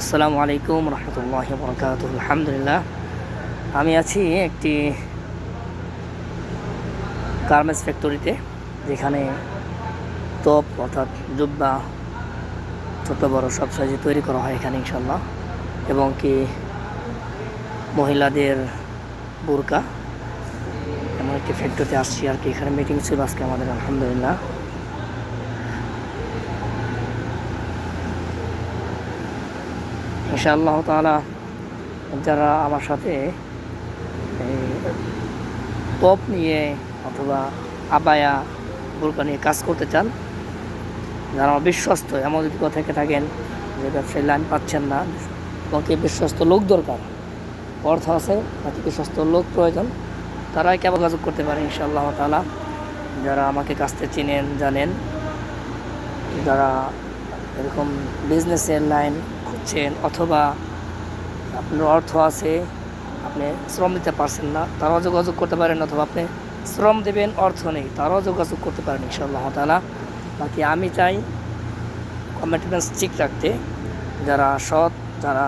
আসসালামু আলাইকুম রহমতুল্লাহি বরকাতুহু। আলহামদুলিল্লাহ, আমি আছি একটি গার্মেন্টস ফ্যাক্টরিতে, যেখানে টপ অর্থাৎ জুব্বা ছোট বড় সব সাইজে তৈরি করা হয় এখানে ইনশাল্লাহ। এবং কি মহিলাদের বোরকা, এমন একটি ফ্যাক্টরিতে আসছি আর কি। এখানে মিটিং ছিল আজকে আমাদের, আলহামদুলিল্লাহ। ইনশাআল্লাহ তাআলা যারা আমার সাথে টপ নিয়ে অথবা আবায়া বোরকা নিয়ে কাজ করতে চান, যারা আমার বিশ্বস্ত, এমন যদি কোথাও থেকে থাকেন যে ব্যবসায়ী লাইন পাচ্ছেন না, তোমাকে বিশ্বস্ত লোক দরকার, অর্থ আছে নাকি বিশ্বস্ত লোক প্রয়োজন, তারাই কেবল যোগাযোগ করতে পারে ইনশাআল্লাহ তাআলা। যারা আমাকে কাছ থেকে চিনেন জানেন, যারা এরকম বিজনেসের লাইন খুঁজছেন অথবা আপনার অর্থ আছে, আপনি শ্রম দিতে পারছেন না, তারাও যোগাযোগ করতে পারেন। অথবা আপনি শ্রম দেবেন, অর্থ নেই, তারাও যোগাযোগ করতে পারেন ইনশাআল্লাহ তাআলা। বাকি আমি চাই কমিটমেন্টস ঠিক রাখতে, যারা সৎ, যারা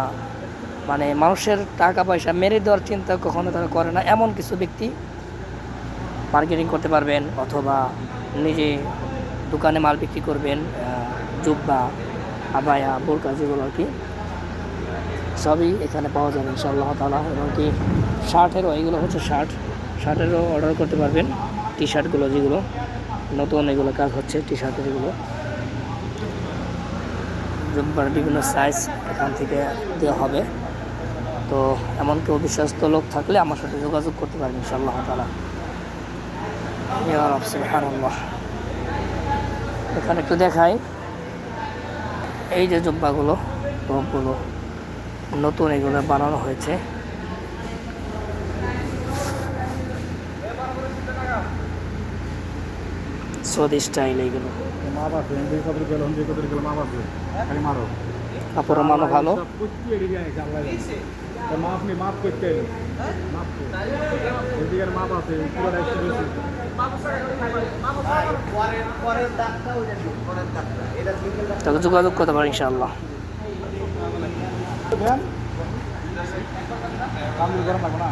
মানে মানুষের টাকা পয়সা মেরে দেওয়ার চিন্তা কখনো তারা করে না, এমন কিছু ব্যক্তি মার্কেটিং করতে পারবেন অথবা নিজে দোকানে মাল বিক্রি করবেন। জুব্বা, আবায়া, বোরকা যেগুলো আর কি, সবই এখানে পাওয়া যাবে ইনশাআল্লাহ তাআলা। এবং কি শার্টেরও, এইগুলো হচ্ছে শার্টেরও অর্ডার করতে পারবেন। টি শার্টগুলো যেগুলো নতুন, এগুলো কাজ হচ্ছে টি শার্টের, এগুলো জুব্বার বিভিন্ন সাইজ এখান থেকে দেওয়া হবে। তো এমন কেউ বিশ্বস্ত লোক থাকলে আমার সাথে যোগাযোগ করতে পারেন ইনশাআল্লাহ তাআলা। ইয়া রাব সুবহানাল্লাহ। এখানে একটু দেখাই, এই যে জুব্বাগুলো, টপগুলো নতুন, এগুলো বানানো হয়েছে। সৌদি স্টাইল এইগুলো, কাপড়ের মানও ভালো। তাহলে যোগাযোগ করতে পারেন ইনশাআল্লাহ। গরম লাগবে না।